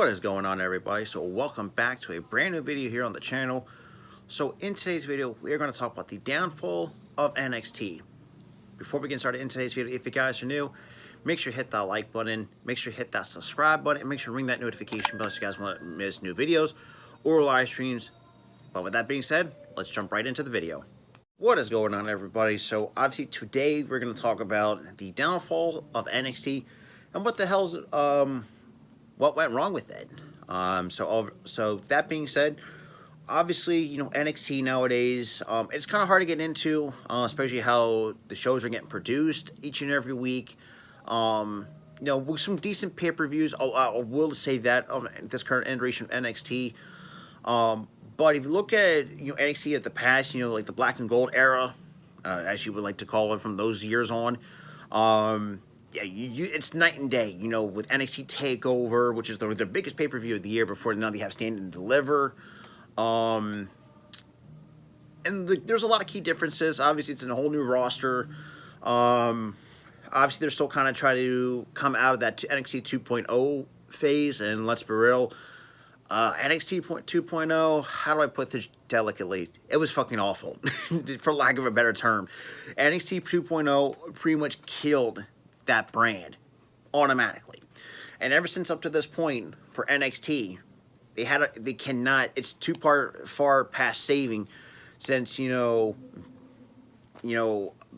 What is going on, everybody? So welcome back to a brand new video here on the channel. So in today's video, we are going to talk about the downfall of NXT. Before we get started in today's video, if you guys are new, make sure you hit that like button, make sure you hit that subscribe button, and make sure to ring that notification bell so you guys won't miss new videos or live streams. But with that being said, let's jump right into the video. What is going on, everybody? So obviously today we're going to talk about the downfall of NXT and what the hell's what went wrong with it. So that being said, obviously, you know, NXT nowadays, it's kind of hard to get into, especially how the shows are getting produced each and every week. You know, with some decent pay-per-views, I will say that of this current iteration of NXT. But if you look at, you know, NXT at the past, you know, like the black and gold era, as you would like to call it, from those years on, yeah, it's night and day, you know, with NXT TakeOver, which is their biggest pay-per-view of the year before now they have Stand and Deliver. And there's a lot of key differences. Obviously, it's in a whole new roster. Obviously, they're still kind of trying to come out of that NXT 2.0 phase, and let's be real, NXT 2.0, how do I put this delicately? It was fucking awful, for lack of a better term. NXT 2.0 pretty much killed that brand automatically, and ever since up to this point for NXT, they cannot. It's too far past saving, since you know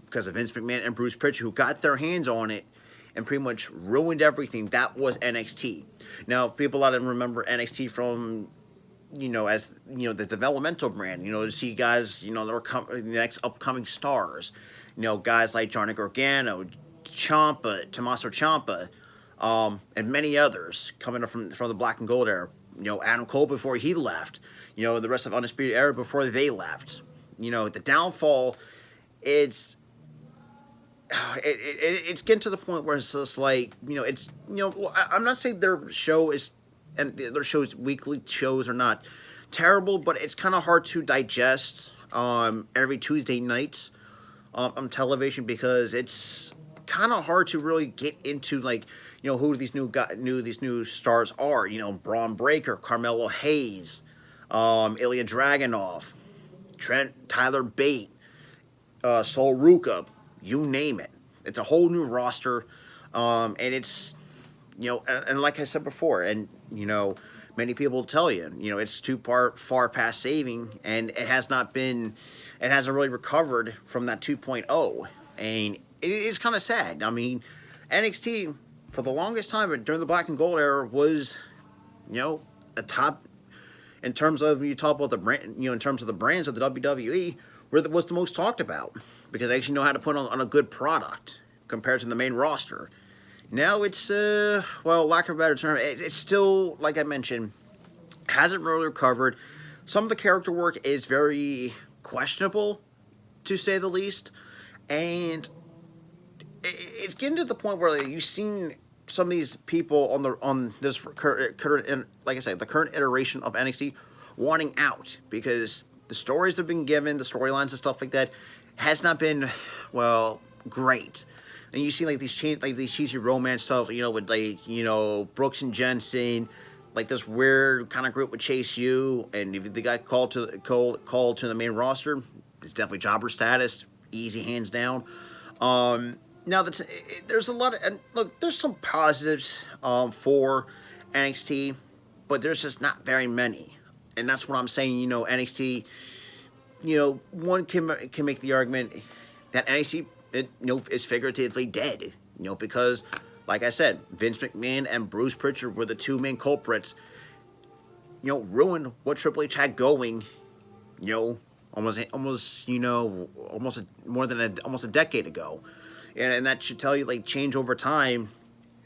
because of Vince McMahon and Bruce Pritchard, who got their hands on it and pretty much ruined everything that was NXT. Now, people a lot of them remember NXT from, you know, as, you know, the developmental brand, you know, to see guys, you know, that were the next upcoming stars, you know, guys like Johnny Gargano, Tommaso Ciampa, and many others coming up from the black and gold era. You know, Adam Cole before he left, you know, the rest of Undisputed Era before they left. You know, the downfall, it's getting to the point where it's just like, you know, it's, you know, I'm not saying their show is, and their shows, weekly shows, are not terrible, but it's kind of hard to digest every Tuesday nights on television, because it's kind of hard to really get into, like, you know, who these new stars are. You know, Braun Breaker, Carmelo Hayes, Ilya Dragunov, Tyler Bate, Sol Ruka, you name it. It's a whole new roster, and it's, you know, and like I said before, and, you know, many people tell you, you know, it's too far past saving, and it hasn't really recovered from that 2.0, and it is kind of sad. I mean, NXT, for the longest time during the black and gold era, was, you know, a top, in terms of, you talk about the brand, you know, in terms of the brands of the WWE, was the most talked about, because they actually know how to put on a good product compared to the main roster. Now it's, well, lack of a better term, it's still, like I mentioned, hasn't really recovered. Some of the character work is very questionable, to say the least, and it's getting to the point where, like, you've seen some of these people on this current, like I said, the current iteration of NXT wanting out, because the stories they've been given, the storylines and stuff like that, has not been, well, great. And you see, like, these cheesy romance stuff, you know, with, like, you know, Brooks and Jensen, like this weird kind of group with Chase U, and if the guy called to the main roster, it's definitely jobber status, easy, hands down. Now, there's a lot of, and look, there's some positives for NXT, but there's just not very many. And that's what I'm saying. You know, NXT, you know, one can make the argument that NXT, you know, is figuratively dead. You know, because, like I said, Vince McMahon and Bruce Pritchard were the two main culprits. You know, ruined what Triple H had going, you know, almost you know, almost a decade ago. And that should tell you, like, change over time,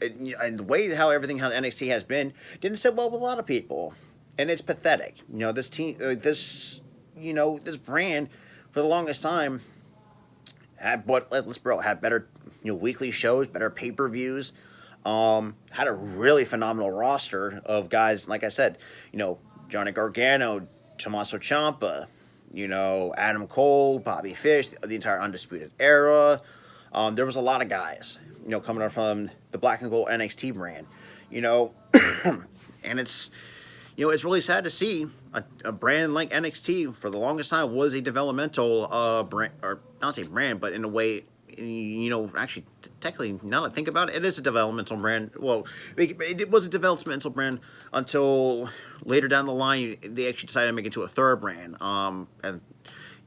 and the way how NXT has been didn't sit well with a lot of people, and it's pathetic. You know, this team, this brand, for the longest time, had better, you know, weekly shows, better pay-per-views, had a really phenomenal roster of guys. Like I said, you know, Johnny Gargano, Tommaso Ciampa, you know, Adam Cole, Bobby Fish, the entire Undisputed Era. There was a lot of guys, you know, coming up from the black and gold NXT brand. You know, And it's, you know, it's really sad to see a brand like NXT for the longest time was a developmental brand, or not say brand, but in a way, you know, actually, technically, now that I think about it, it is a developmental brand. Well, it was a developmental brand until later down the line, they actually decided to make it to a third brand, and,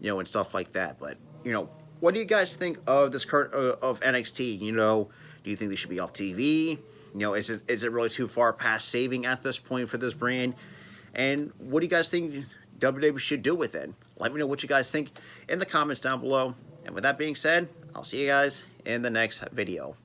you know, and stuff like that. But, you know, what do you guys think of this current, of NXT? You know, do you think they should be off TV? You know, is it really too far past saving at this point for this brand? And what do you guys think WWE should do with it? Let me know what you guys think in the comments down below. And with that being said, I'll see you guys in the next video.